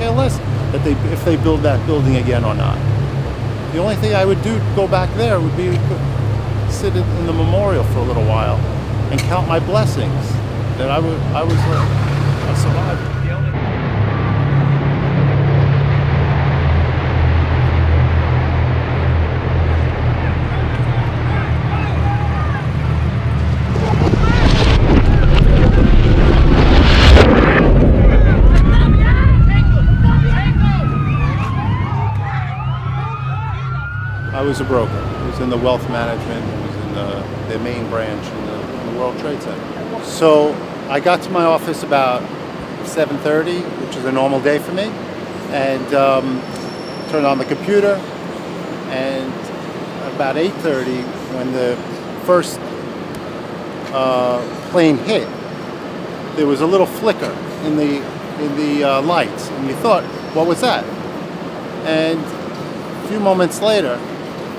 care less that if they build that building again or not. The only thing I would do to go back there would be to sit in the memorial for a little while and count my blessings that I was a survivor. I was a broker. I was in the wealth management. I was in the main branch in the World Trade Center. So I got to my office about 7:30, which is a normal day for me, and turned on the computer. And about 8:30, when the first plane hit, there was a little flicker in the lights, and we thought, what was that? And a few moments later,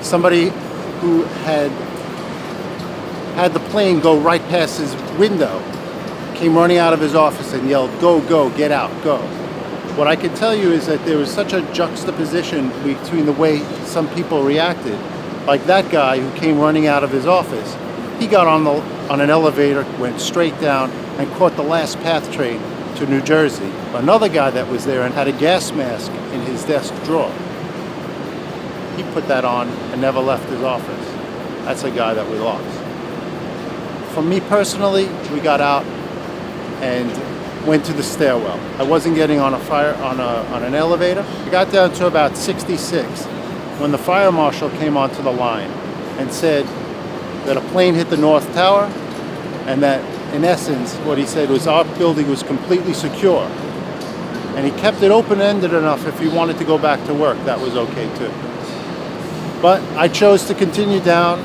somebody who had the plane go right past his window came running out of his office and yelled, "Go, go, get out, go." What I can tell you is that there was such a juxtaposition between the way some people reacted. Like that guy who came running out of his office, he got on an elevator, went straight down, and caught the last PATH train to New Jersey. Another guy that was there and had a gas mask in his desk drawer, he put that on and never left his office. That's a guy that we lost. For me personally, we got out and went to the stairwell. I wasn't getting on an elevator. I got down to about 66 when the fire marshal came onto the line and said that a plane hit the North Tower, and that in essence what he said was our building was completely secure. And he kept it open-ended enough if he wanted to go back to work, that was okay too. But I chose to continue down.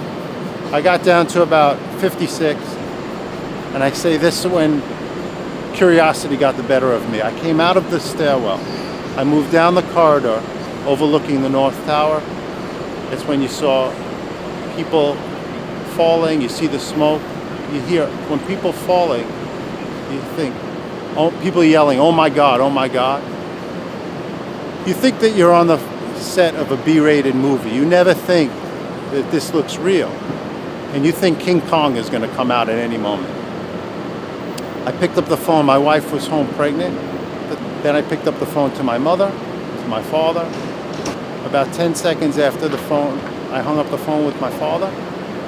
I got down to about 56, and I say this when curiosity got the better of me. I came out of the stairwell. I moved down the corridor overlooking the North Tower. It's when you saw people falling, you see the smoke, you hear, when people falling, you think, oh, people yelling, "Oh my God, oh my God." You think that you're on the set of a B-rated movie. You never think that this looks real. And you think King Kong is going to come out at any moment. I picked up the phone. My wife was home pregnant. Then I picked up the phone to my mother, to my father. About 10 seconds after I hung up the phone with my father,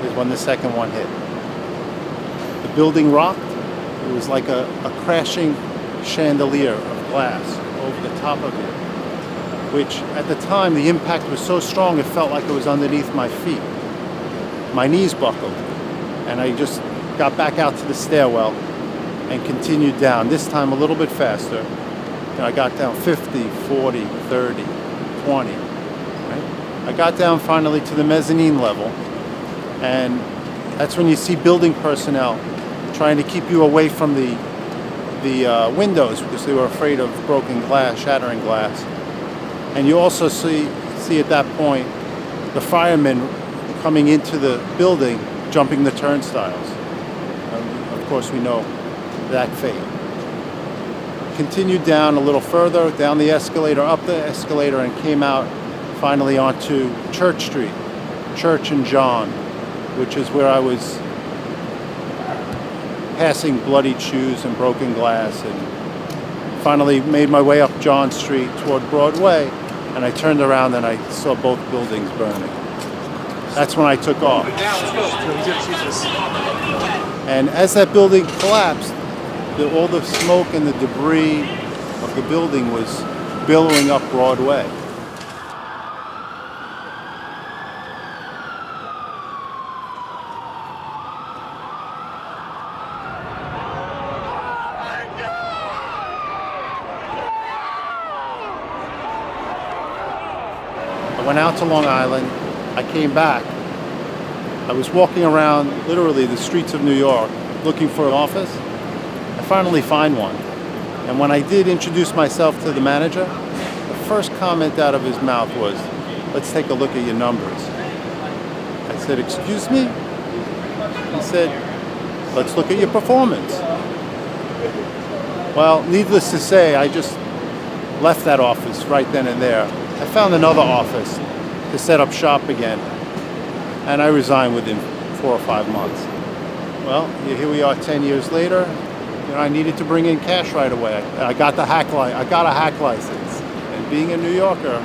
is when the second one hit. The building rocked. It was like a crashing chandelier of glass over the top of it, which at the time the impact was so strong it felt like it was underneath my feet. My knees buckled, and I just got back out to the stairwell and continued down, this time a little bit faster. And I got down 50, 40, 30, 20. Right? I got down finally to the mezzanine level, and that's when you see building personnel trying to keep you away from the windows because they were afraid of broken glass, shattering glass. And you also see at that point the firemen coming into the building, jumping the turnstiles. Of course, we know that fate. Continued down a little further, down the escalator, up the escalator, and came out finally onto Church Street, Church and John, which is where I was passing bloodied shoes and broken glass, and finally made my way up John Street toward Broadway, and I turned around and I saw both buildings burning. That's when I took off. And as that building collapsed, all the smoke and the debris of the building was billowing up Broadway. I went out to Long Island. I came back. I was walking around literally the streets of New York looking for an office. I finally find one. And when I did introduce myself to the manager, the first comment out of his mouth was, "Let's take a look at your numbers." I said, "Excuse me?" He said, "Let's look at your performance." Well, needless to say, I just left that office right then and there. I found another office to set up shop again, and I resigned within 4 or 5 months. Well, here we are 10 years later. I needed to bring in cash right away. I got a hack license, and being a New Yorker,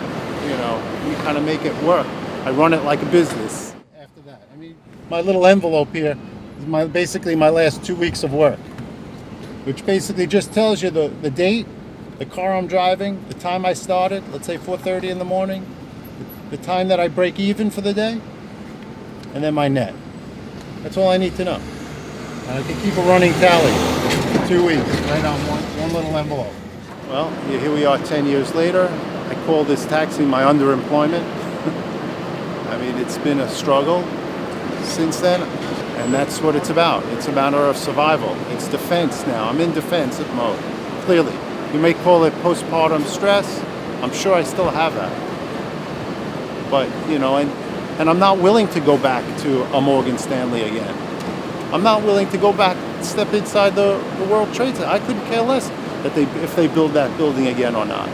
we kind of make it work. I run it like a business. After that, my little envelope here is basically my last 2 weeks of work, which basically just tells you the date, the car I'm driving, the time I started, let's say 4:30 in the morning, the time that I break even for the day, and then my net. That's all I need to know. And I can keep a running tally for 2 weeks, right on one little envelope. Well, here we are 10 years later. I call this taxi my underemployment. It's been a struggle since then, and that's what it's about. It's a matter of survival. It's defense now. I'm in defensive mode, clearly. You may call it postpartum stress. I'm sure I still have that. But, and I'm not willing to go back to a Morgan Stanley again. I'm not willing to go back, step inside the World Trade Center. I couldn't care less if they build that building again or not.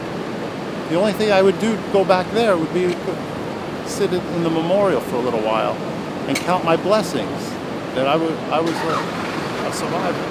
The only thing I would do to go back there would be sit in the memorial for a little while and count my blessings that I was a survivor.